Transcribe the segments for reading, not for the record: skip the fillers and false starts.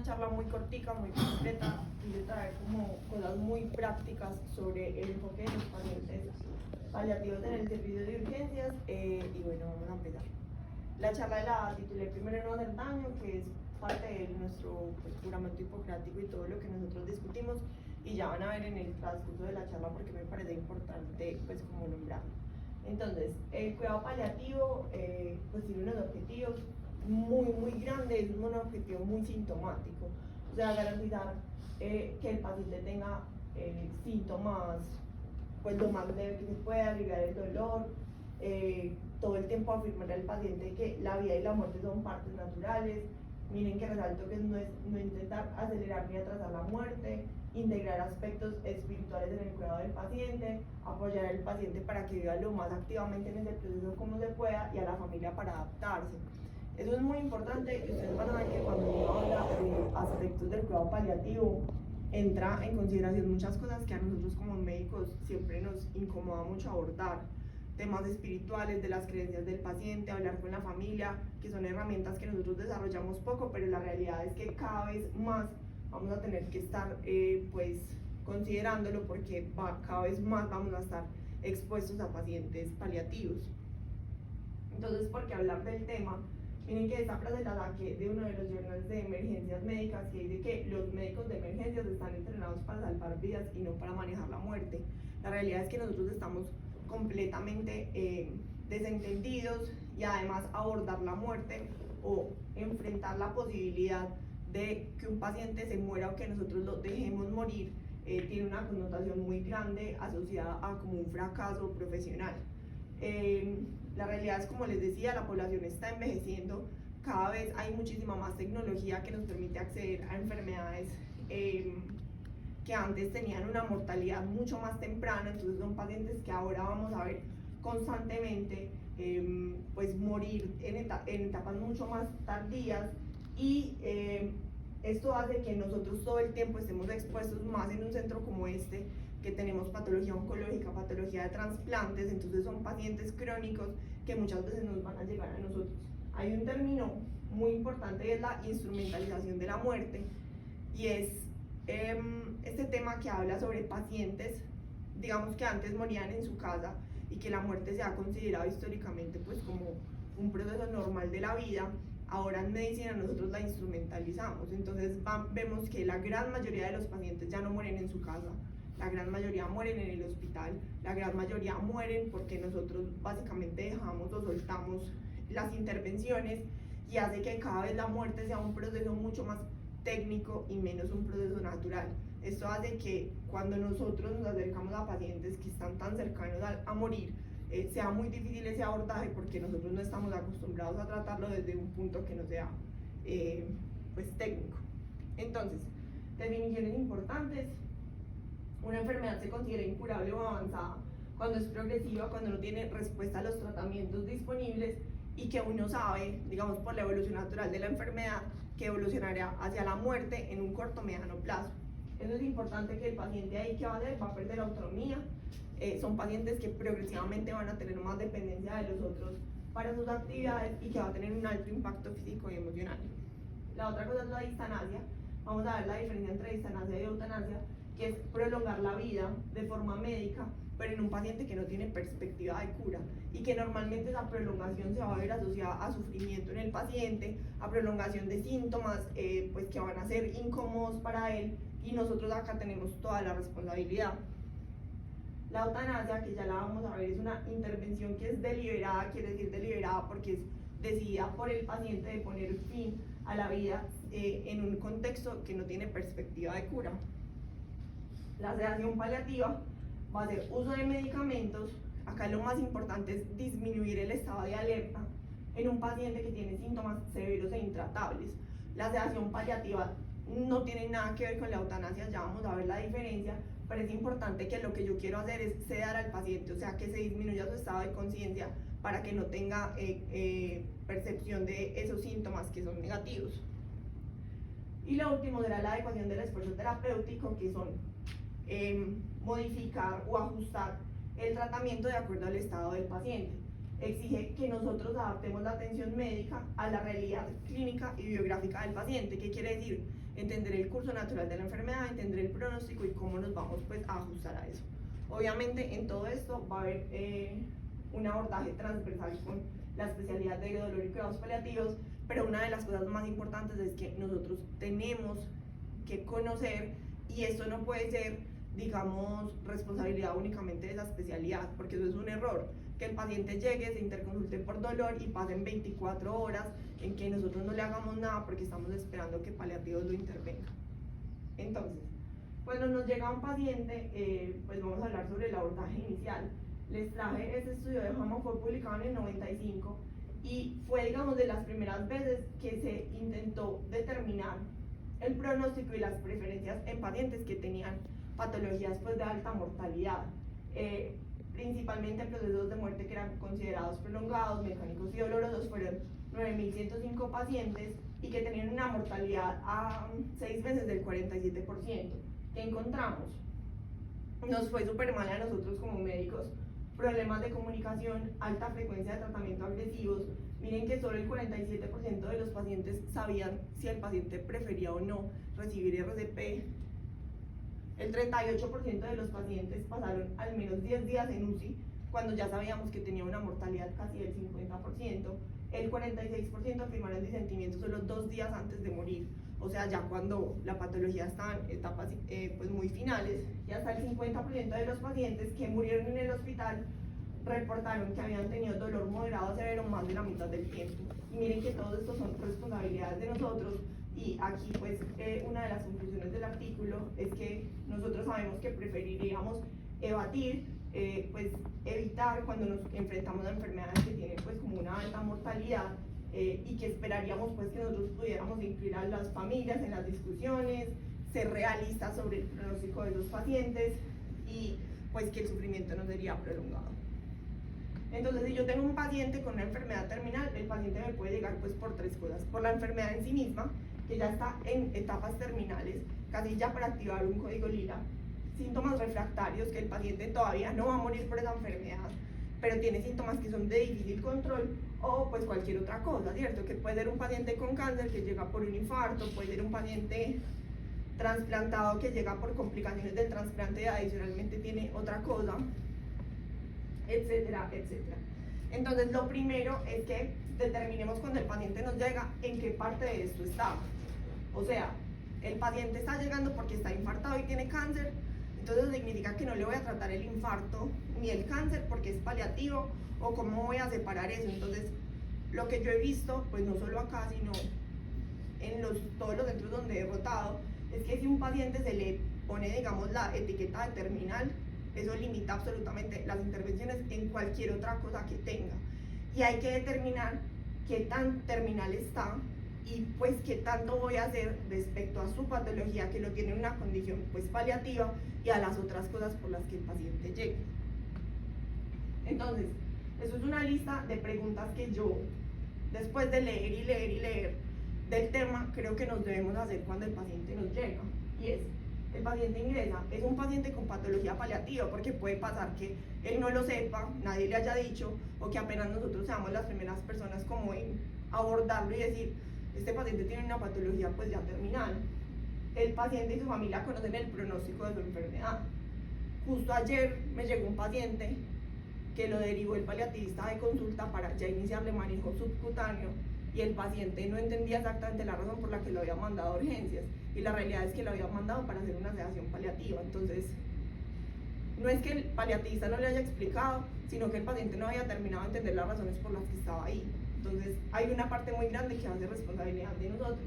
charla muy cortica, muy completa, y de traer como cosas muy prácticas sobre el enfoque de los pacientes paliativos en el servicio de urgencias. Y bueno, vamos a empezar. La charla la titulé Primero no hacer daño, que es parte de nuestro juramento hipocrático y todo lo que nosotros discutimos, y ya van a ver en el transcurso de la charla porque me parece importante pues como nombrarlo. Entonces, el cuidado paliativo pues tiene unos objetivos muy grandes, es un objetivo muy sintomático, o sea, garantizar que el paciente tenga síntomas pues lo más leve que se pueda, aliviar el dolor, todo el tiempo afirmar al paciente que la vida y la muerte son partes naturales. Miren que resalto que no es no intentar acelerar ni atrasar la muerte, integrar aspectos espirituales en el cuidado del paciente, apoyar al paciente para que viva lo más activamente en ese proceso como se pueda, y a la familia para adaptarse. Eso es muy importante, y ustedes van a ver que cuando uno habla de aspectos del cuidado paliativo, entra en consideración muchas cosas que a nosotros como médicos siempre nos incomoda mucho abordar. Temas espirituales, de las creencias del paciente, hablar con la familia, que son herramientas que nosotros desarrollamos poco, pero la realidad es que cada vez más vamos a tener que estar pues considerándolo, porque cada vez más vamos a estar expuestos a pacientes paliativos. Entonces, ¿por qué hablar del tema? Miren que esta frase la saqué de uno de los journals de emergencias médicas, que dice que los médicos de emergencias están entrenados para salvar vidas y no para manejar la muerte. La realidad es que nosotros estamos completamente desentendidos, y además abordar la muerte o enfrentar la posibilidad de que un paciente se muera o que nosotros lo dejemos morir tiene una connotación muy grande asociada a como un fracaso profesional. La realidad es, como les decía, la población está envejeciendo, cada vez hay muchísima más tecnología que nos permite acceder a enfermedades que antes tenían una mortalidad mucho más temprana. Entonces son pacientes que ahora vamos a ver constantemente pues morir en etapas mucho más tardías, y esto hace que nosotros todo el tiempo estemos expuestos, más en un centro como este, que tenemos patología oncológica, patología de trasplantes. Entonces son pacientes crónicos que muchas veces nos van a llegar a nosotros. Hay un término muy importante, y es la instrumentalización de la muerte, y es este tema que habla sobre pacientes, digamos, que antes morían en su casa y que la muerte se ha considerado históricamente pues como un proceso normal de la vida. Ahora en medicina nosotros la instrumentalizamos, entonces vemos que la gran mayoría de los pacientes ya no mueren en su casa, la gran mayoría mueren en el hospital, la gran mayoría mueren porque nosotros básicamente dejamos o soltamos las intervenciones, y hace que cada vez la muerte sea un proceso mucho más técnico y menos un proceso natural. Esto hace que cuando nosotros nos acercamos a pacientes que están tan cercanos a morir, sea muy difícil ese abordaje, porque nosotros no estamos acostumbrados a tratarlo desde un punto que no sea pues técnico. Entonces, definiciones importantes: una enfermedad se considera incurable o avanzada cuando es progresiva, cuando no tiene respuesta a los tratamientos disponibles, y que uno sabe, digamos, por la evolución natural de la enfermedad, que evolucionará hacia la muerte en un corto o mediano plazo. Eso es importante, que el paciente ahí, ¿qué va a hacer? Va a perder autonomía. Son pacientes que progresivamente van a tener más dependencia de los otros para sus actividades, y que va a tener un alto impacto físico y emocional. La otra cosa es la eutanasia. Vamos a ver la diferencia entre eutanasia y eutanasia, que es prolongar la vida de forma médica, pero en un paciente que no tiene perspectiva de cura, y que normalmente esa prolongación se va a ver asociada a sufrimiento en el paciente, a prolongación de síntomas pues que van a ser incómodos para él, y nosotros acá tenemos toda la responsabilidad. La eutanasia, que ya la vamos a ver, es una intervención que es deliberada. Quiere decir deliberada porque es decidida por el paciente de poner fin a la vida en un contexto que no tiene perspectiva de cura. La sedación paliativa va a ser uso de medicamentos. Acá lo más importante es disminuir el estado de alerta en un paciente que tiene síntomas severos e intratables. La sedación paliativa no tiene nada que ver con la eutanasia, ya vamos a ver la diferencia, pero es importante que lo que yo quiero hacer es sedar al paciente, o sea, que se disminuya su estado de conciencia para que no tenga percepción de esos síntomas que son negativos. Y lo último será la adecuación del esfuerzo terapéutico, que son modificar o ajustar el tratamiento de acuerdo al estado del paciente. exige que nosotros adaptemos la atención médica a la realidad clínica y biográfica del paciente. ¿Qué quiere decir? Entender el curso natural de la enfermedad, entender el pronóstico y cómo nos vamos pues a ajustar a eso. Obviamente en todo esto va a haber un abordaje transversal con la especialidad de dolor y cuidados paliativos, pero una de las cosas más importantes es que nosotros tenemos que conocer, y esto no puede ser, digamos, responsabilidad únicamente de esa especialidad, porque eso es un error, que el paciente llegue, se interconsulte por dolor y pasen 24 horas en que nosotros no le hagamos nada porque estamos esperando que paliativos lo intervenga. Entonces, cuando nos llega un paciente, pues vamos a hablar sobre el abordaje inicial. Les traje este estudio de Hammond, fue publicado en el 95 y fue, digamos, de las primeras veces que se intentó determinar el pronóstico y las preferencias en pacientes que tenían patologías pues de alta mortalidad, principalmente procesos de muerte que eran considerados prolongados, mecánicos y dolorosos. Fueron 9.105 pacientes y que tenían una mortalidad a 6 meses del 47%. ¿Qué encontramos? Nos fue súper mal a nosotros como médicos: problemas de comunicación, alta frecuencia de tratamiento agresivos. Miren que solo el 47% de los pacientes sabían si el paciente prefería o no recibir RCP. El 38% de los pacientes pasaron al menos 10 días en UCI, cuando ya sabíamos que tenía una mortalidad casi del 50%. El 46% afirmaron disentimiento solo 2 días antes de morir, o sea, ya cuando la patología está en etapas pues muy finales. Y hasta el 50% de los pacientes que murieron en el hospital reportaron que habían tenido dolor moderado a severo más de la mitad del tiempo. Y miren que todos estos son responsabilidades de nosotros, y aquí pues una de las conclusiones del artículo es que nosotros sabemos que preferiríamos pues evitar cuando nos enfrentamos a enfermedades que tienen pues como una alta mortalidad, y que esperaríamos pues que nosotros pudiéramos incluir a las familias en las discusiones, ser realistas sobre el pronóstico de los pacientes y pues que el sufrimiento no sería prolongado. Entonces, si yo tengo un paciente con una enfermedad terminal, el paciente me puede llegar pues por 3 cosas: por la enfermedad en sí misma, que ya está en etapas terminales, casi ya para activar un código lila; síntomas refractarios, que el paciente todavía no va a morir por esa enfermedad, pero tiene síntomas que son de difícil control; o pues cualquier otra cosa, ¿cierto? Que puede ser un paciente con cáncer que llega por un infarto, puede ser un paciente trasplantado que llega por complicaciones del trasplante y adicionalmente tiene otra cosa, etcétera, etcétera. Entonces, lo primero es que determinemos cuando el paciente nos llega en qué parte de esto está. O sea, el paciente está llegando porque está infartado y tiene cáncer, entonces significa que no le voy a tratar el infarto ni el cáncer porque es paliativo, o cómo voy a separar eso. Entonces, lo que yo he visto, pues no solo acá, sino en todos los centros donde he rotado, es que si un paciente se le pone, digamos, la etiqueta de terminal, eso limita absolutamente las intervenciones en cualquier otra cosa que tenga. Y hay que determinar qué tan terminal está y pues qué tanto voy a hacer respecto a su patología, que lo tiene en una condición pues paliativa, y a las otras cosas por las que el paciente llegue. Entonces, eso es una lista de preguntas que yo, después de leer y leer y leer del tema, creo que nos debemos hacer cuando el paciente nos llega. Y es: el paciente ingresa, es un paciente con patología paliativa, porque puede pasar que él no lo sepa, nadie le haya dicho, o que apenas nosotros seamos las primeras personas como en abordarlo y decir: este paciente tiene una patología pues ya terminal. El paciente y su familia conocen el pronóstico de su enfermedad. Justo ayer me llegó un paciente que lo derivó el paliativista de consulta para ya iniciarle manejo subcutáneo, y el paciente no entendía exactamente la razón por la que lo había mandado a urgencias, y la realidad es que lo había mandado para hacer una sedación paliativa. Entonces, no es que el paliativista no le haya explicado, sino que el paciente no había terminado de entender las razones por las que estaba ahí. Entonces, hay una parte muy grande que va a ser responsabilidad de nosotros.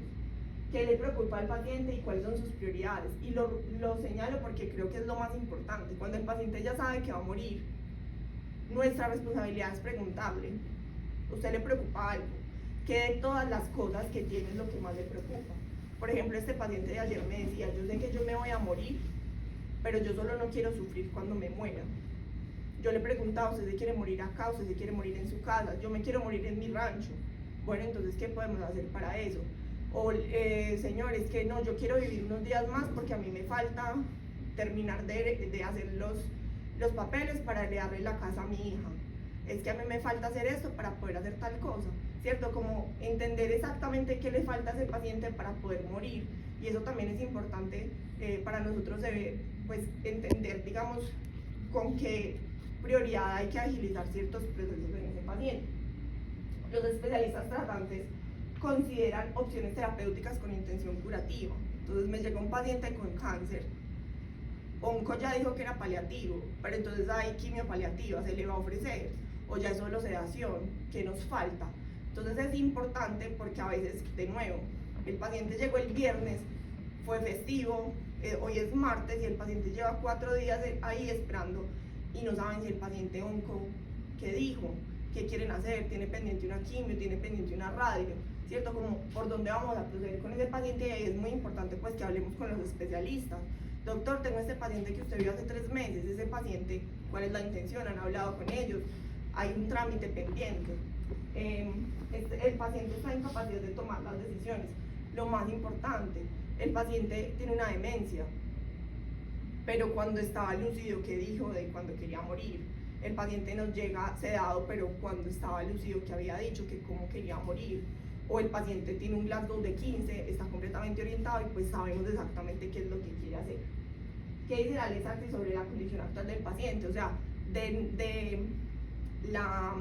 ¿Qué le preocupa al paciente y cuáles son sus prioridades? Y lo señalo porque creo que es lo más importante. Cuando el paciente ya sabe que va a morir, nuestra responsabilidad es preguntarle: ¿usted le preocupa algo? ¿Qué de todas las cosas que tiene es lo que más le preocupa? Por ejemplo, este paciente de ayer me decía: yo sé que yo me voy a morir, pero yo solo no quiero sufrir cuando me muera. Yo le preguntaba: ¿usted se quiere morir acá? ¿Usted se quiere morir en su casa? Yo me quiero morir en mi rancho. Bueno, entonces, ¿qué podemos hacer para eso? O, señores, que no, yo quiero vivir unos días más porque a mí me falta terminar de hacer los papeles para darle la casa a mi hija. es que a mí me falta hacer esto para poder hacer tal cosa, ¿cierto? Como entender exactamente qué le falta a ese paciente para poder morir, y eso también es importante para nosotros pues, entender, digamos, con qué prioridad hay que agilizar ciertos procesos en ese paciente. Los especialistas tratantes consideran opciones terapéuticas con intención curativa. Entonces me llega un paciente con cáncer, onco ya dijo que era paliativo, pero entonces hay quimio paliativa, se le va a ofrecer, o ya es solo sedación, ¿qué nos falta? Entonces es importante porque a veces, de nuevo, el paciente llegó el viernes, fue festivo, hoy es martes y el paciente lleva 4 días ahí esperando y no saben si el paciente onco, ¿qué dijo? ¿Qué quieren hacer? ¿Tiene pendiente una quimio? ¿Tiene pendiente una radio? ¿Cierto? Como por dónde vamos a proceder con ese paciente, y es muy importante pues que hablemos con los especialistas. Doctor, tengo este paciente que usted vio hace 3 meses, ese paciente, ¿cuál es la intención? ¿Han hablado con ellos? ¿Hay un trámite pendiente? El paciente está en capacidad de tomar las decisiones. Lo más importante, el paciente tiene una demencia, pero cuando estaba lúcido, ¿qué dijo de cuando quería morir? El paciente nos llega sedado, pero cuando estaba lúcido, ¿qué había dicho? Que cómo quería morir. O el paciente tiene un Glasgow de 15, está completamente orientado y pues sabemos exactamente qué es lo que quiere hacer. ¿Qué dice la ley SACTI sobre la condición actual del paciente? O sea, de la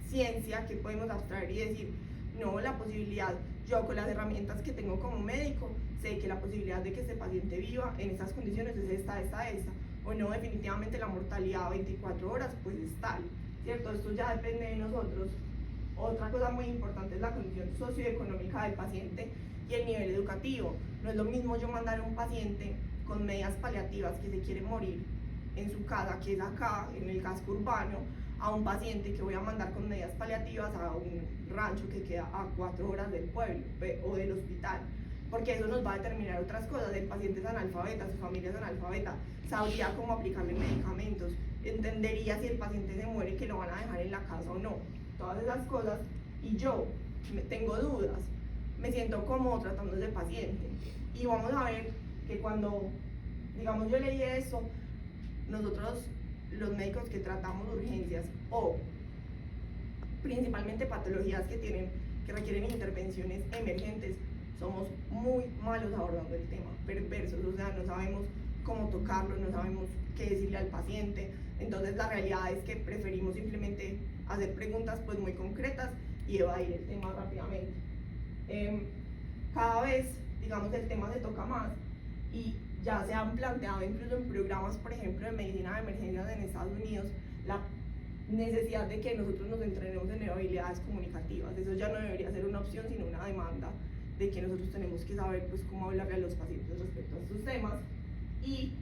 ciencia que podemos abstraer y decir, no, la posibilidad, yo con las herramientas que tengo como médico, sé que la posibilidad de que este paciente viva en estas condiciones es esta. O no, definitivamente la mortalidad a 24 horas pues es tal, ¿cierto? Esto ya depende de nosotros. Otra cosa muy importante es la condición socioeconómica del paciente y el nivel educativo. No es lo mismo yo mandar a un paciente con medidas paliativas que se quiere morir en su casa, que es acá, en el casco urbano, a un paciente que voy a mandar con medidas paliativas a un rancho que queda a 4 horas del pueblo o del hospital, porque eso nos va a determinar otras cosas. El paciente es analfabeta, su familia es analfabeta, sabría cómo aplicarle medicamentos, entendería si el paciente se muere que lo van a dejar en la casa o no, todas esas cosas, y yo tengo dudas, me siento cómodo tratando ese paciente. Y vamos a ver que cuando, digamos, yo leí eso, nosotros, los médicos que tratamos urgencias o principalmente patologías que requieren intervenciones emergentes, somos muy malos abordando el tema, perversos, o sea, no sabemos cómo tocarlo, no sabemos qué decirle al paciente. Entonces la realidad es que preferimos simplemente hacer preguntas pues muy concretas y evadir el tema rápidamente. Cada vez, digamos, el tema se toca más y ya se han planteado incluso en programas, por ejemplo, de medicina de emergencias en Estados Unidos, la necesidad de que nosotros nos entrenemos en habilidades comunicativas. Eso ya no debería ser una opción, sino una demanda de que nosotros tenemos que saber pues cómo hablarle a los pacientes respecto a estos temas, y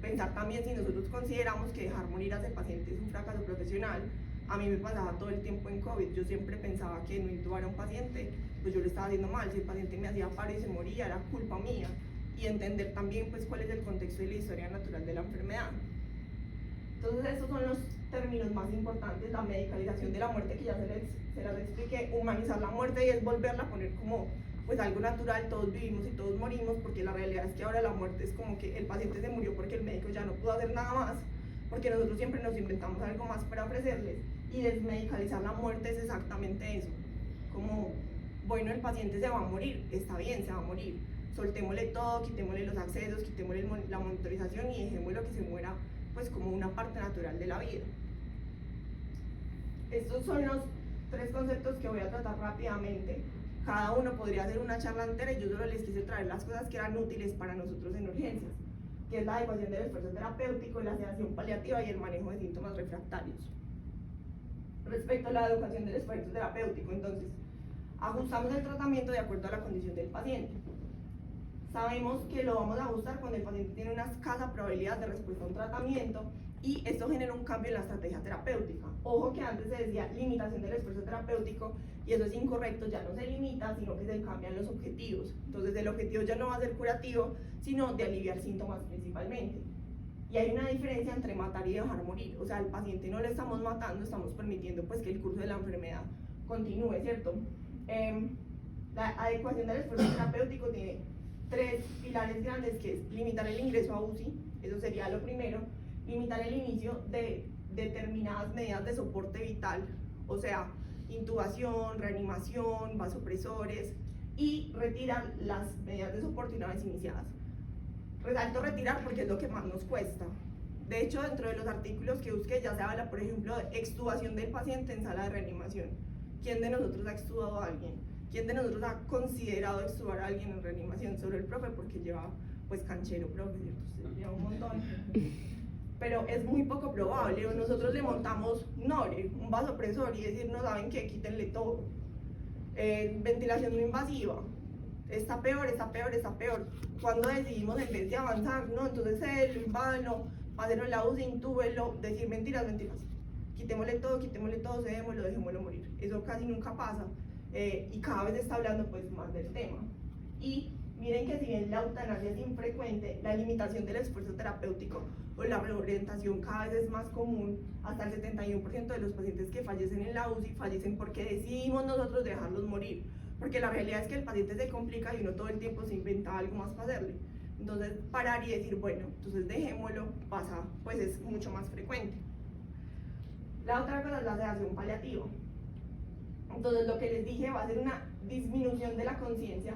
pensar también si nosotros consideramos que dejar morir a ese paciente es un fracaso profesional. A mí me pasaba todo el tiempo en COVID, yo siempre pensaba que no intubar a un paciente, pues yo lo estaba haciendo mal. Si el paciente me hacía paro y se moría, era culpa mía. Y entender también pues cuál es el contexto y la historia natural de la enfermedad. Entonces estos son los términos más importantes: la medicalización de la muerte, que ya se las expliqué, humanizar la muerte, y es volverla a poner como pues algo natural. Todos vivimos y todos morimos, porque la realidad es que ahora la muerte es como que el paciente se murió porque el médico ya no pudo hacer nada más, porque nosotros siempre nos inventamos algo más para ofrecerles. Y desmedicalizar la muerte es exactamente eso, como, bueno, el paciente se va a morir, está bien, se va a morir, soltémosle todo, quitémosle los accesos, quitémosle la monitorización y dejémoslo que se muera pues como una parte natural de la vida. Estos son los 3 conceptos que voy a tratar rápidamente. Cada uno podría ser una charla entera, y yo solo les quise traer las cosas que eran útiles para nosotros en urgencias, que es la adecuación del esfuerzo terapéutico, la sedación paliativa y el manejo de síntomas refractarios. Respecto a la educación del esfuerzo terapéutico, entonces, ajustamos el tratamiento de acuerdo a la condición del paciente. Sabemos que lo vamos a ajustar cuando el paciente tiene una escasa probabilidad de respuesta a un tratamiento, y esto genera un cambio en la estrategia terapéutica. Ojo que antes se decía limitación del esfuerzo terapéutico, y eso es incorrecto, ya no se limita, sino que se cambian los objetivos. Entonces el objetivo ya no va a ser curativo, sino de aliviar síntomas principalmente. Y hay una diferencia entre matar y dejar morir. O sea, al paciente no le estamos matando, estamos permitiendo pues que el curso de la enfermedad continúe, ¿cierto? La adecuación del esfuerzo terapéutico tiene 3 pilares grandes, que es limitar el ingreso a UCI, eso sería lo primero, limitar el inicio de determinadas medidas de soporte vital, o sea, intubación, reanimación, vasopresores, y retiran las medidas de soporte una vez iniciadas. Resalto retirar porque es lo que más nos cuesta. De hecho, dentro de los artículos que busqué ya se habla, por ejemplo, de extubación del paciente en sala de reanimación. ¿Quién de nosotros ha extubado a alguien? ¿Quién de nosotros ha considerado extubar a alguien en reanimación? Solo el profe, porque lleva, pues, canchero, profe, ¿cierto? Usted lleva un montón. Pero es muy poco probable. Nosotros le montamos NORE, un vasopresor, y decir, no saben qué, quítenle todo. Ventilación no invasiva. Está peor, está peor, está peor. Cuando decidimos, en vez de avanzar, no, entonces lo invádalo, pásenlo en la UCI, intúbenlo, decir mentiras, mentiras. Quitémosle todo, cedémoslo, dejémoslo morir. Eso casi nunca pasa. Y cada vez se está hablando, pues, más del tema. Y miren que si bien la eutanasia es infrecuente, la limitación del esfuerzo terapéutico o la reorientación cada vez es más común. Hasta el 71% de los pacientes que fallecen en la UCI fallecen porque decidimos nosotros dejarlos morir. Porque la realidad es que el paciente se complica y uno todo el tiempo se inventa algo más para hacerle. Entonces, parar y decir, bueno, entonces dejémoslo, pasa, pues es mucho más frecuente. La otra cosa es la sedación paliativa. Entonces, lo que les dije va a ser una disminución de la conciencia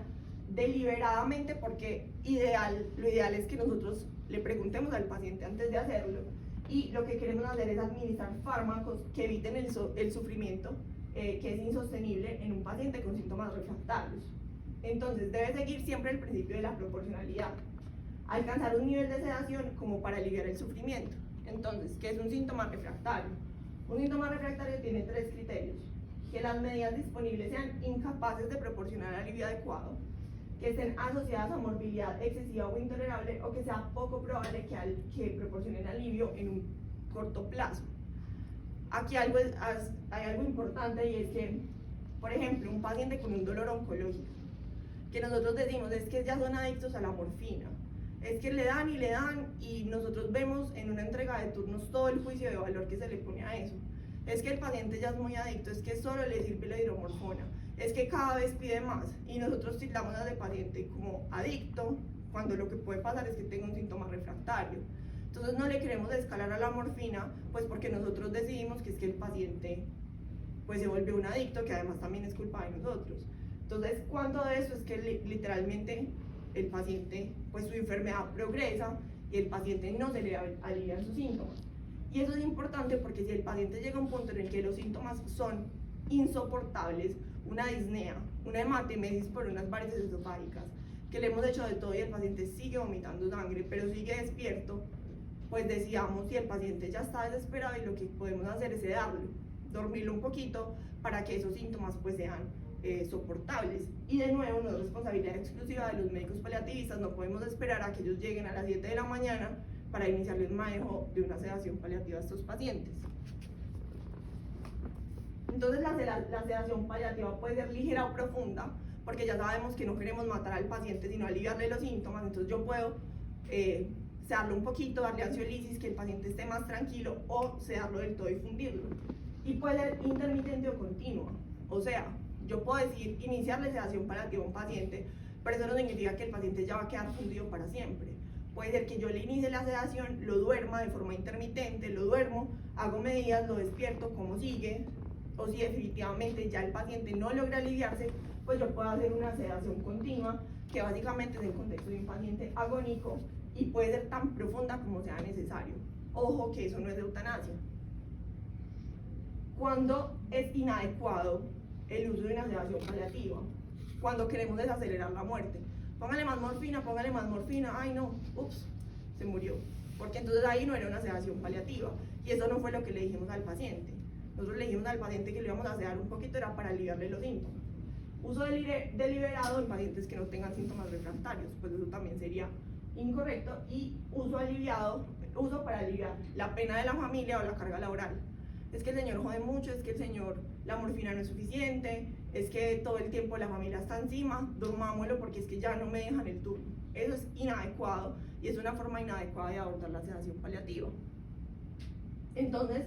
deliberadamente, porque lo ideal es que nosotros le preguntemos al paciente antes de hacerlo, y lo que queremos hacer es administrar fármacos que eviten el sufrimiento que es insostenible en un paciente con síntomas refractarios. Entonces, debe seguir siempre el principio de la proporcionalidad. Alcanzar un nivel de sedación como para aliviar el sufrimiento. Entonces, ¿qué es un síntoma refractario? Un síntoma refractario tiene 3 criterios: que las medidas disponibles sean incapaces de proporcionar alivio adecuado, que estén asociadas a morbilidad excesiva o intolerable, o que sea poco probable que proporcionen alivio en un corto plazo. Aquí hay algo importante, y es que, por ejemplo, un paciente con un dolor oncológico, que nosotros decimos es que ya son adictos a la morfina, es que le dan, y nosotros vemos en una entrega de turnos todo el juicio de valor que se le pone a eso. Es que el paciente ya es muy adicto, es que solo le sirve la hidromorfona, es que cada vez pide más, y nosotros tildamos a ese paciente como adicto, cuando lo que puede pasar es que tenga un síntoma refractario. Entonces no le queremos escalar a la morfina, pues porque nosotros decidimos que es que el paciente pues se vuelve un adicto, que además también es culpa de nosotros. Entonces, ¿cuánto de eso es que literalmente el paciente, pues su enfermedad progresa y el paciente no se le alivian sus síntomas? Y eso es importante porque si el paciente llega a un punto en el que los síntomas son insoportables, una disnea, una hematemesis por unas varices esofágicas, que le hemos hecho de todo y el paciente sigue vomitando sangre, pero sigue despierto, pues decíamos, si el paciente ya está desesperado, y lo que podemos hacer es sedarlo, dormirlo un poquito para que esos síntomas pues sean soportables. Y de nuevo, no es responsabilidad exclusiva de los médicos paliativistas, no podemos esperar a que ellos lleguen a las 7 de la mañana para iniciarle un manejo de una sedación paliativa a estos pacientes. Entonces la sedación paliativa puede ser ligera o profunda, porque ya sabemos que no queremos matar al paciente, sino aliviarle los síntomas. Entonces yo puedo sedarlo un poquito, darle ansiolisis, que el paciente esté más tranquilo, o sedarlo del todo y fundirlo. Y puede ser intermitente o continua. O sea, yo puedo decir iniciarle sedación paliativa a un paciente, pero eso no significa que el paciente ya va a quedar fundido para siempre. Puede ser que yo le inicie la sedación, lo duerma de forma intermitente, lo duermo, hago medidas, lo despierto, cómo sigue, o si definitivamente ya el paciente no logra aliviarse, pues yo puedo hacer una sedación continua, que básicamente es el contexto de un paciente agónico, y puede ser tan profunda como sea necesario. Ojo que eso no es eutanasia. ¿Cuándo es inadecuado el uso de una sedación paliativa? Cuando queremos desacelerar la muerte. Póngale más morfina, ay no, ups, se murió. Porque entonces ahí no era una sedación paliativa, y eso no fue lo que le dijimos al paciente. Nosotros le dijimos al paciente que le íbamos a sedar un poquito, era para aliviarle los síntomas. Uso deliberado en pacientes que no tengan síntomas refractarios, pues eso también sería incorrecto. Y uso para aliviar la pena de la familia o la carga laboral. Es que el señor jode mucho, es que la morfina no es suficiente, es que todo el tiempo la familia está encima, durmámoslo porque es que ya no me dejan el turno. Eso es inadecuado, y es una forma inadecuada de abordar la sedación paliativa. Entonces,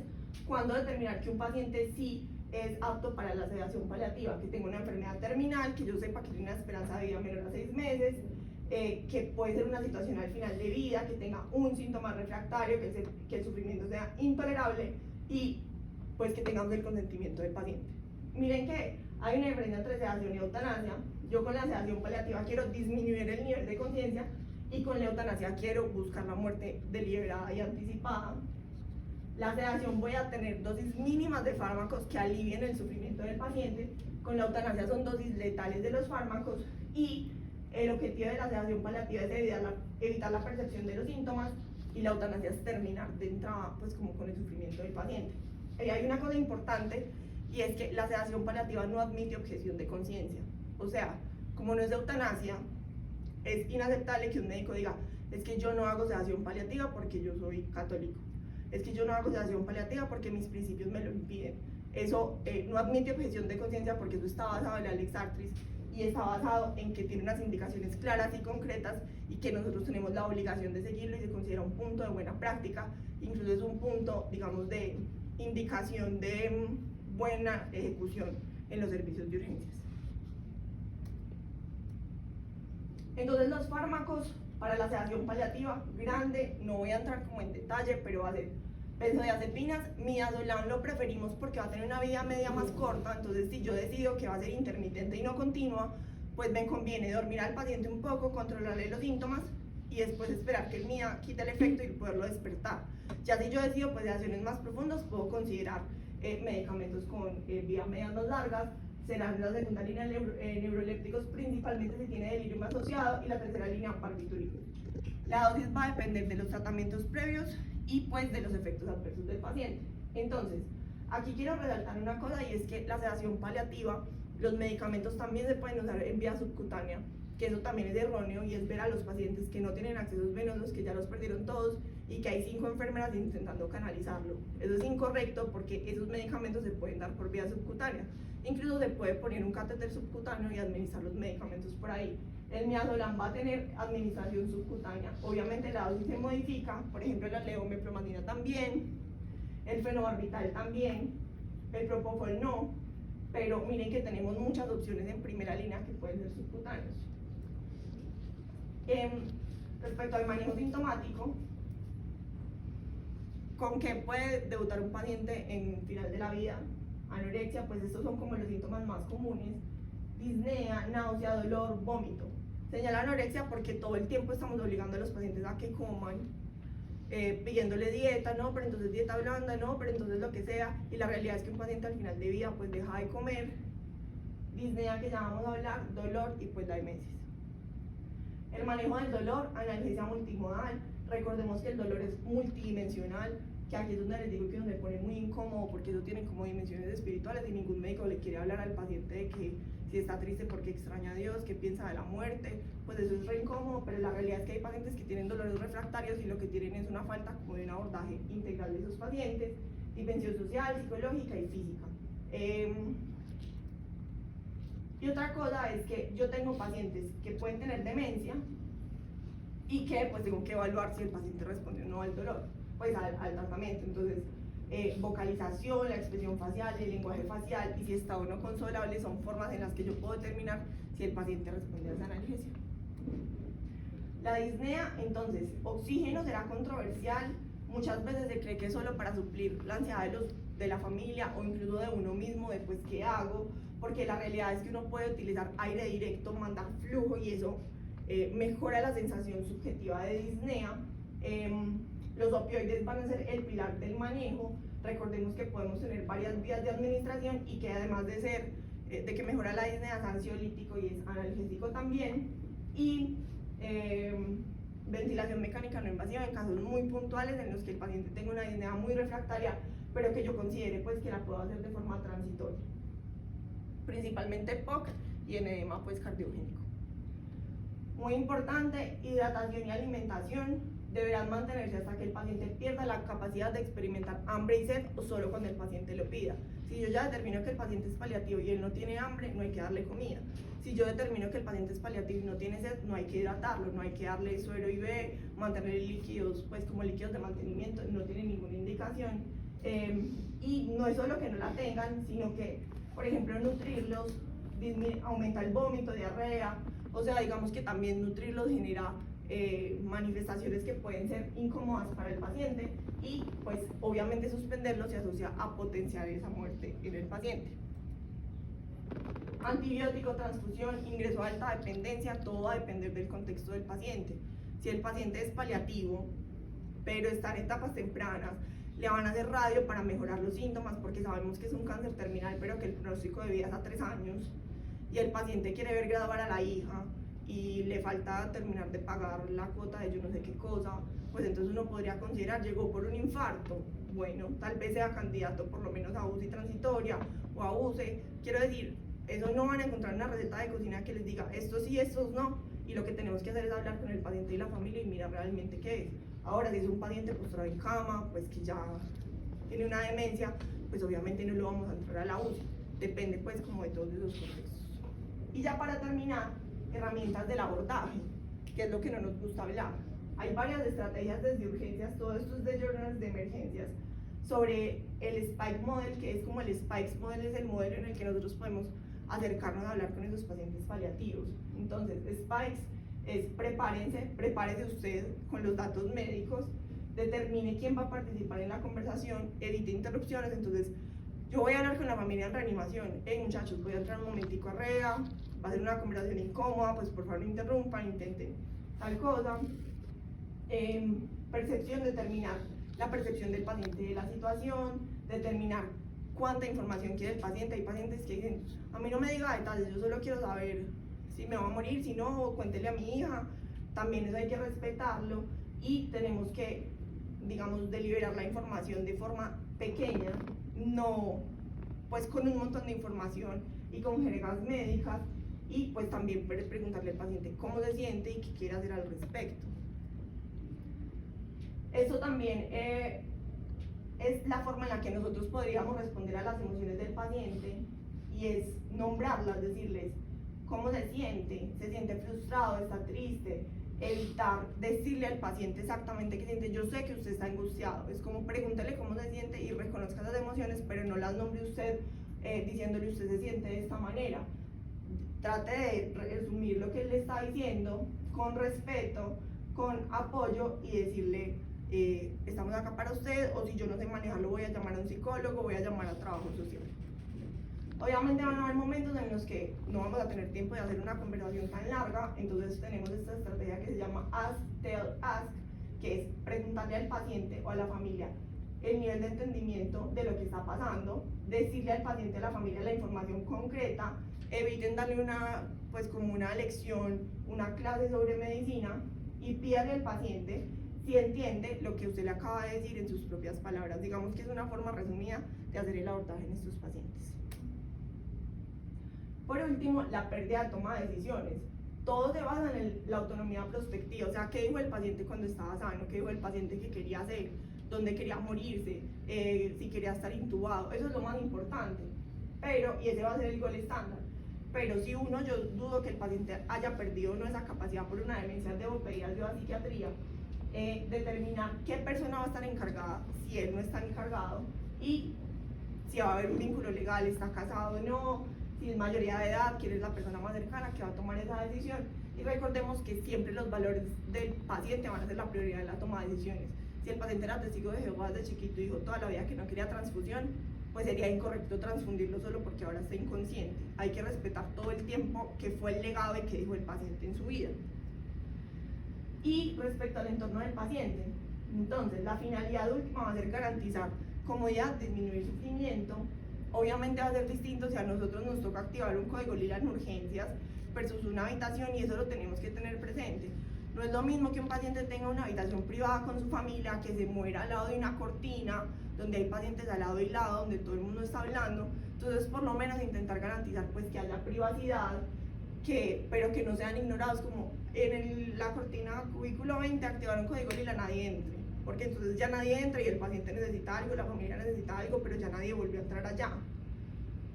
¿cuándo determinar que un paciente sí es apto para la sedación paliativa? Que tenga una enfermedad terminal, que yo sepa que tiene una esperanza de vida menor a 6 meses, que puede ser una situación al final de vida, que tenga un síntoma refractario, que el sufrimiento sea intolerable, y pues que tengamos el consentimiento del paciente. Miren que hay una diferencia entre sedación y eutanasia. Yo con la sedación paliativa quiero disminuir el nivel de conciencia y con la eutanasia quiero buscar la muerte deliberada y anticipada. La sedación voy a tener dosis mínimas de fármacos que alivien el sufrimiento del paciente. Con la eutanasia son dosis letales de los fármacos y el objetivo de la sedación paliativa es evitar la percepción de los síntomas y la eutanasia es terminar de entrada pues como con el sufrimiento del paciente. Y hay una cosa importante y es que la sedación paliativa no admite objeción de conciencia. O sea, como no es de eutanasia, es inaceptable que un médico diga, es que yo no hago sedación paliativa porque yo soy católico. Es que yo no hago sedación paliativa porque mis principios me lo impiden. Eso no admite objeción de conciencia porque eso está basado en la Lex Artris y está basado en que tiene unas indicaciones claras y concretas y que nosotros tenemos la obligación de seguirlo y se considera un punto de buena práctica, incluso es un punto, digamos, de indicación de buena ejecución en los servicios de urgencias. Entonces los fármacos para la sedación paliativa grande, no voy a entrar como en detalle, pero va a ser benzodiazepinas. Midazolam lo preferimos porque va a tener una vida media más corta, entonces si yo decido que va a ser intermitente y no continua, pues me conviene dormir al paciente un poco, controlarle los síntomas y después esperar que el MIDA quite el efecto y poderlo despertar. Ya si yo decido pues sedaciones más profundas, puedo considerar medicamentos con vías medias más largas. Serán la segunda línea neurolépticos, principalmente si tiene delirium asociado, y la tercera línea barbitúricos. La dosis va a depender de los tratamientos previos y pues de los efectos adversos del paciente. Entonces, aquí quiero resaltar una cosa y es que la sedación paliativa, los medicamentos también se pueden usar en vía subcutánea, que eso también es erróneo y es ver a los pacientes que no tienen accesos venosos, que ya los perdieron todos y que hay 5 enfermeras intentando canalizarlo. Eso es incorrecto porque esos medicamentos se pueden dar por vía subcutánea. Incluso se puede poner un catéter subcutáneo y administrar los medicamentos por ahí. El midazolam va a tener administración subcutánea. Obviamente la dosis se modifica, por ejemplo la levomepromazina también, el fenobarbital también, el propofol no, pero miren que tenemos muchas opciones en primera línea que pueden ser subcutáneos. Respecto al manejo sintomático, ¿con qué puede debutar un paciente en final de la vida? Anorexia, pues estos son como los síntomas más comunes: disnea, náusea, dolor, vómito. Señala anorexia porque todo el tiempo estamos obligando a los pacientes a que coman, pidiéndole dieta, no, pero entonces dieta blanda, no, pero entonces lo que sea, y la realidad es que un paciente al final de vida pues deja de comer. Disnea, que ya vamos a hablar, dolor y pues la emesis. El manejo del dolor, analgesia multimodal. Recordemos que el dolor es multidimensional, que aquí es donde les digo que uno se pone muy incómodo porque eso tiene como dimensiones espirituales y ningún médico le quiere hablar al paciente de que si está triste porque extraña a Dios, que piensa de la muerte, pues eso es re incómodo, pero la realidad es que hay pacientes que tienen dolores refractarios y lo que tienen es una falta como de un abordaje integral de esos pacientes, dimensión social, psicológica y física. Y otra cosa es que yo tengo pacientes que pueden tener demencia y que pues tengo que evaluar si el paciente responde o no al dolor, pues al tratamiento. Entonces, vocalización, la expresión facial, el lenguaje facial y si está o no consolable son formas en las que yo puedo determinar si el paciente responde a esa analgesia. La disnea, entonces, oxígeno será controversial. Muchas veces se cree que es solo para suplir la ansiedad de la familia o incluso de uno mismo, después qué hago, porque la realidad es que uno puede utilizar aire directo, mandar flujo y eso mejora la sensación subjetiva de disnea. Los opioides van a ser el pilar del manejo. Recordemos que podemos tener varias vías de administración y que además de ser de que mejora la disnea es ansiolítico y es analgésico también. Y ventilación mecánica no invasiva en casos muy puntuales en los que el paciente tenga una disnea muy refractaria, pero que yo considere pues que la puedo hacer de forma transitoria. Principalmente POC y en edema pues cardiogénico. Muy importante, hidratación y alimentación deberán mantenerse hasta que el paciente pierda la capacidad de experimentar hambre y sed o solo cuando el paciente lo pida. Si yo ya determino que el paciente es paliativo y él no tiene hambre, no hay que darle comida. Si yo determino que el paciente es paliativo y no tiene sed, no hay que hidratarlo, no hay que darle suero IV, mantener líquidos, pues como líquidos de mantenimiento, no tiene ninguna indicación. Y no es solo que no la tengan, sino que, por ejemplo, nutrirlos aumenta el vómito, diarrea, o sea, digamos que también nutrirlos genera manifestaciones que pueden ser incómodas para el paciente y pues obviamente suspenderlo se asocia a potenciar esa muerte en el paciente. Antibiótico, transfusión, ingreso a alta dependencia, todo va a depender del contexto del paciente. Si el paciente es paliativo, pero está en etapas tempranas, le van a hacer radio para mejorar los síntomas porque sabemos que es un cáncer terminal, pero que el pronóstico de vida es a 3 años y el paciente quiere ver graduar a la hija y le falta terminar de pagar la cuota de yo no sé qué cosa, pues entonces uno podría considerar, llegó por un infarto, bueno, tal vez sea candidato por lo menos a UCI transitoria o a UCE, quiero decir, eso no van a encontrar una receta de cocina que les diga estos sí, estos no, y lo que tenemos que hacer es hablar con el paciente y la familia y mirar realmente qué es. Ahora, si es un paciente postrado en cama, pues que ya tiene una demencia, pues obviamente no lo vamos a entrar a la UCI, depende pues como de todos esos contextos. Y ya para terminar, herramientas del abordaje, que es lo que no nos gusta hablar. Hay varias estrategias desde urgencias, todo esto es de journals de emergencias, sobre el Spike Model, que es como el Spikes Model, es el modelo en el que nosotros podemos acercarnos a hablar con esos pacientes paliativos. Entonces, Spikes es prepárese usted con los datos médicos, determine quién va a participar en la conversación, evite interrupciones. Entonces, yo voy a hablar con la familia en reanimación, hey muchachos, voy a entrar un momentico a REA, va a ser una conversación incómoda, pues por favor no interrumpan, intenten tal cosa. Percepción, determinar la percepción del paciente de la situación, determinar cuánta información quiere el paciente. Hay pacientes que dicen, a mí no me diga detalles, yo solo quiero saber si me va a morir, si no, cuéntele a mi hija. También eso hay que respetarlo y tenemos que, digamos, deliberar la información de forma pequeña, no pues con un montón de información y con jergas médicas, y pues también preguntarle al paciente cómo se siente y qué quiere hacer al respecto. Eso también es la forma en la que nosotros podríamos responder a las emociones del paciente, y es nombrarlas, decirles cómo se siente frustrado, está triste, evitar decirle al paciente exactamente qué siente. Yo sé que usted está angustiado, es como pregúntele cómo se siente y reconozca las emociones, pero no las nombre usted diciéndole usted se siente de esta manera. Trate de resumir lo que él le está diciendo con respeto, con apoyo, y decirle estamos acá para usted, o si yo no sé manejarlo voy a llamar a un psicólogo, voy a llamar a trabajo social. Obviamente van a haber momentos en los que no vamos a tener tiempo de hacer una conversación tan larga, entonces tenemos esta estrategia que se llama Ask, Tell, Ask, que es preguntarle al paciente o a la familia el nivel de entendimiento de lo que está pasando, decirle al paciente o a la familia la información concreta, eviten darle pues como una lección, una clase sobre medicina, y pídale al paciente si entiende lo que usted le acaba de decir en sus propias palabras. Digamos que es una forma resumida de hacer el abordaje en estos pacientes. Por último, la pérdida de toma de decisiones. Todo se basa en la autonomía prospectiva, o sea, qué dijo el paciente cuando estaba sano, qué dijo el paciente que quería hacer, dónde quería morirse, si quería estar intubado, eso es lo más importante. Y ese va a ser el gol estándar. Pero si yo dudo que el paciente haya perdido no esa capacidad por una demencia, debo pedir ayuda a psiquiatría, determinar qué persona va a estar encargada, si él no está encargado, y si va a haber un vínculo legal, está casado o no, si es mayoría de edad, quién es la persona más cercana que va a tomar esa decisión. Y recordemos que siempre los valores del paciente van a ser la prioridad de la toma de decisiones. Si el paciente era testigo de Jehová desde chiquito y dijo toda la vida que no quería transfusión, pues sería incorrecto transfundirlo solo porque ahora está inconsciente. Hay que respetar todo el tiempo que fue el legado y que dijo el paciente en su vida. Y respecto al entorno del paciente, entonces la finalidad última va a ser garantizar comodidad, disminuir sufrimiento. Obviamente va a ser distinto si a nosotros nos toca activar un código lila en urgencias versus una habitación, y eso lo tenemos que tener presente. No es lo mismo que un paciente tenga una habitación privada con su familia, que se muera al lado de una cortina, donde hay pacientes al lado y lado, donde todo el mundo está hablando. Entonces, por lo menos intentar garantizar pues que haya privacidad, pero que no sean ignorados, como en la cortina cubículo 20 activar un código lila, nadie entre, porque entonces ya nadie entra y el paciente necesita algo, la familia necesita algo, pero ya nadie volvió a entrar allá.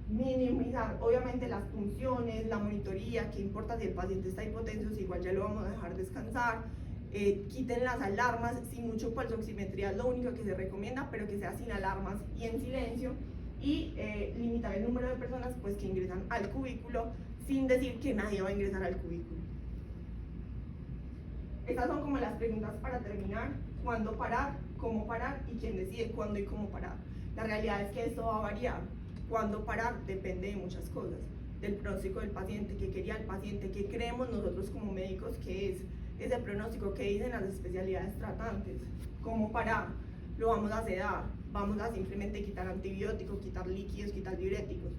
Minimizar obviamente las funciones, la monitoría, qué importa si el paciente está hipotenso, si igual ya lo vamos a dejar descansar. Quiten las alarmas, sin mucho pulsoximetría es lo único que se recomienda, pero que sea sin alarmas y en silencio, y limitar el número de personas pues que ingresan al cubículo, sin decir que nadie va a ingresar al cubículo. Estas son como las preguntas para terminar: ¿cuándo parar? ¿Cómo parar? ¿Y quién decide cuándo y cómo parar? La realidad es que esto va a variar. Cuándo parar depende de muchas cosas: del pronóstico del paciente, qué quería el paciente, qué creemos nosotros como médicos que es ese pronóstico, qué dicen las especialidades tratantes. ¿Cómo parar? Lo vamos a sedar, vamos a simplemente quitar antibióticos, quitar líquidos, quitar diuréticos.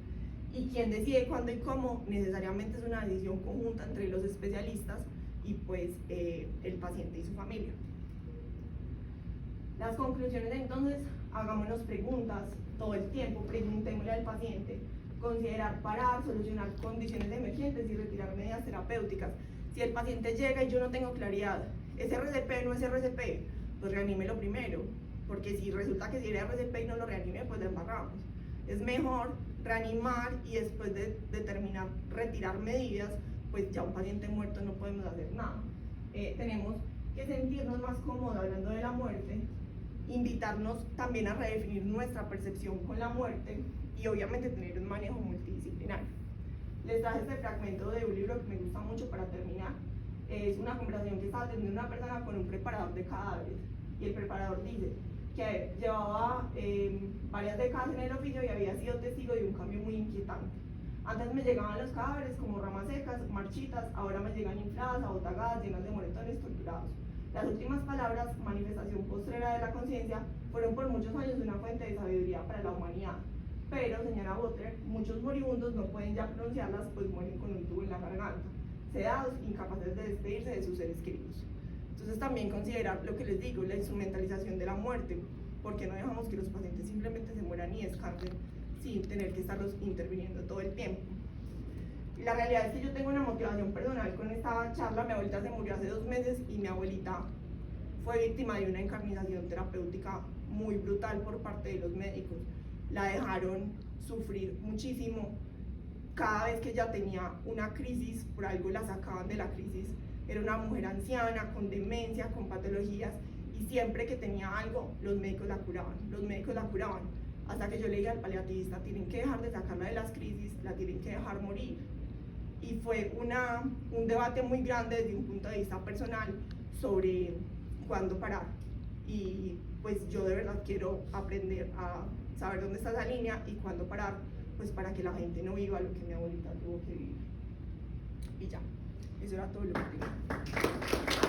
Y quién decide cuándo y cómo necesariamente es una decisión conjunta entre los especialistas y pues el paciente y su familia. Las conclusiones entonces: hagámonos preguntas todo el tiempo, preguntémosle al paciente, considerar parar, solucionar condiciones emergentes y retirar medidas terapéuticas. Si el paciente llega y yo no tengo claridad, ¿es RCP o no es RCP? Pues reanímelo primero, porque si resulta que si era RCP y no lo reanime, pues le embarramos. Es mejor reanimar y después de determinar retirar medidas, pues ya un paciente muerto no podemos hacer nada. Tenemos que sentirnos más cómodos hablando de la muerte, invitarnos también a redefinir nuestra percepción con la muerte y obviamente tener un manejo multidisciplinario. Les traje este fragmento de un libro que me gusta mucho para terminar. Es una conversación que estaba teniendo una persona con un preparador de cadáveres, y el preparador dice que llevaba varias décadas en el oficio y había sido testigo de un cambio muy inquietante. Antes me llegaban los cadáveres como ramas secas, marchitas; ahora me llegan infladas, abotagadas, llenas de moretones, torturados. Las últimas palabras, manifestación postrera de la conciencia, fueron por muchos años una fuente de sabiduría para la humanidad. Pero, señora Butler, muchos moribundos no pueden ya pronunciarlas, pues mueren con un tubo en la garganta, sedados, incapaces de despedirse de sus seres queridos. Entonces también considerar lo que les digo, la instrumentalización de la muerte, porque no dejamos que los pacientes simplemente se mueran y descansen sin tener que estarlos interviniendo todo el tiempo. Y la realidad es que yo tengo una motivación personal con esta charla. Mi abuelita se murió hace 2 meses y mi abuelita fue víctima de una encarnización terapéutica muy brutal por parte de los médicos. La dejaron sufrir muchísimo. Cada vez que ella tenía una crisis, por algo la sacaban de la crisis. Era una mujer anciana, con demencia, con patologías, y siempre que tenía algo, los médicos la curaban, hasta que yo le dije al paliativista: tienen que dejar de sacarla de las crisis, la tienen que dejar morir. Y fue un debate muy grande desde un punto de vista personal sobre cuándo parar. Y pues yo de verdad quiero aprender a saber dónde está esa línea y cuándo parar, pues para que la gente no viva lo que mi abuelita tuvo que vivir. Y ya, eso era todo lo que quería.